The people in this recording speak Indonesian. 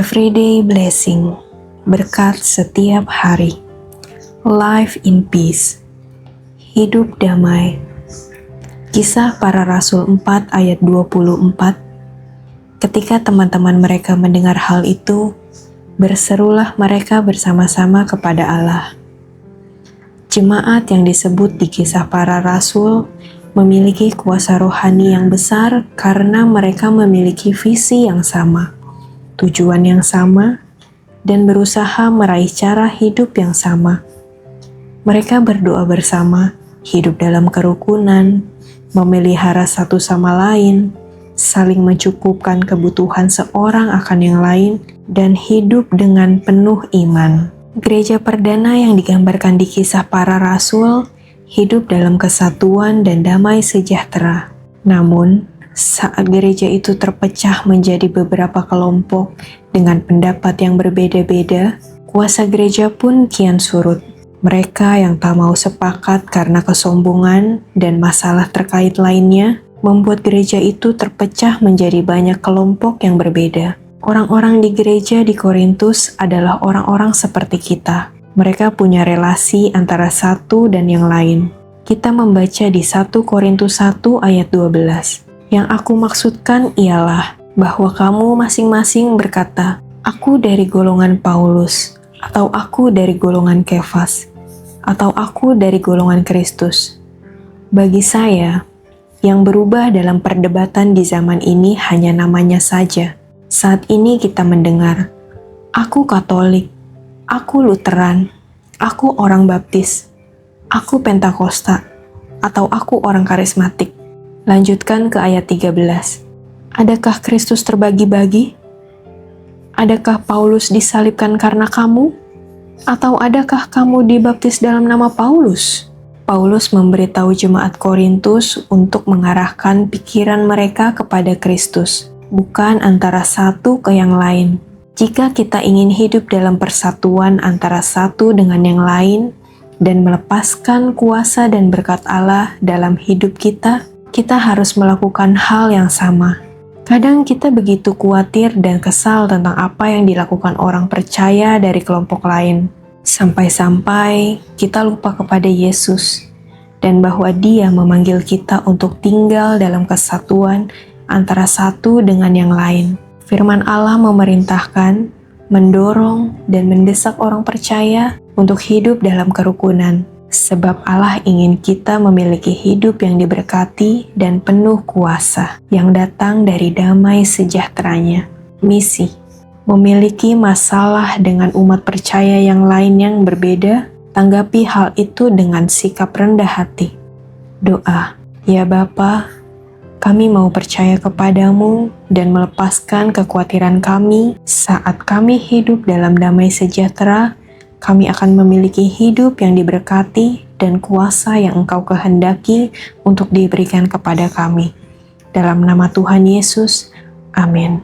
Everyday blessing, berkat setiap hari. Life in peace, hidup damai. Kisah Para Rasul 4 ayat 24. Ketika teman-teman mereka mendengar hal itu, berserulah mereka bersama-sama kepada Allah. Jemaat yang disebut di Kisah Para Rasul memiliki kuasa rohani yang besar karena mereka memiliki visi yang sama, tujuan yang sama, dan berusaha meraih cara hidup yang sama. Mereka berdoa bersama, hidup dalam kerukunan, memelihara satu sama lain, saling mencukupkan kebutuhan seorang akan yang lain, dan hidup dengan penuh iman. Gereja perdana yang digambarkan di Kisah Para Rasul hidup dalam kesatuan dan damai sejahtera. Namun, saat gereja itu terpecah menjadi beberapa kelompok dengan pendapat yang berbeda-beda, kuasa gereja pun kian surut. Mereka yang tak mau sepakat karena kesombongan dan masalah terkait lainnya, membuat gereja itu terpecah menjadi banyak kelompok yang berbeda. Orang-orang di gereja di Korintus adalah orang-orang seperti kita. Mereka punya relasi antara satu dan yang lain. Kita membaca di 1 Korintus 1 ayat 12. Yang aku maksudkan ialah bahwa kamu masing-masing berkata, aku dari golongan Paulus, atau aku dari golongan Kefas, atau aku dari golongan Kristus. Bagi saya, yang berubah dalam perdebatan di zaman ini hanya namanya saja. Saat ini kita mendengar, aku Katolik, aku Lutheran, aku orang Baptis, aku Pentakosta, atau aku orang karismatik. Lanjutkan ke ayat 13. Adakah Kristus terbagi-bagi? Adakah Paulus disalibkan karena kamu? Atau adakah kamu dibaptis dalam nama Paulus? Paulus memberitahu jemaat Korintus untuk mengarahkan pikiran mereka kepada Kristus, bukan antara satu ke yang lain. Jika kita ingin hidup dalam persatuan antara satu dengan yang lain dan melepaskan kuasa dan berkat Allah dalam hidup kita harus melakukan hal yang sama. Kadang kita begitu khawatir dan kesal tentang apa yang dilakukan orang percaya dari kelompok lain. Sampai-sampai kita lupa kepada Yesus dan bahwa Dia memanggil kita untuk tinggal dalam kesatuan antara satu dengan yang lain. Firman Allah memerintahkan, mendorong, dan mendesak orang percaya untuk hidup dalam kerukunan. Sebab Allah ingin kita memiliki hidup yang diberkati dan penuh kuasa yang datang dari damai sejahteranya. Misi: memiliki masalah dengan umat percaya yang lain yang berbeda, tanggapi hal itu dengan sikap rendah hati. Doa: ya Bapa, kami mau percaya kepadamu dan melepaskan kekhawatiran kami saat kami hidup dalam damai sejahtera. Kami akan memiliki hidup yang diberkati dan kuasa yang Engkau kehendaki untuk diberikan kepada kami. Dalam nama Tuhan Yesus, amin.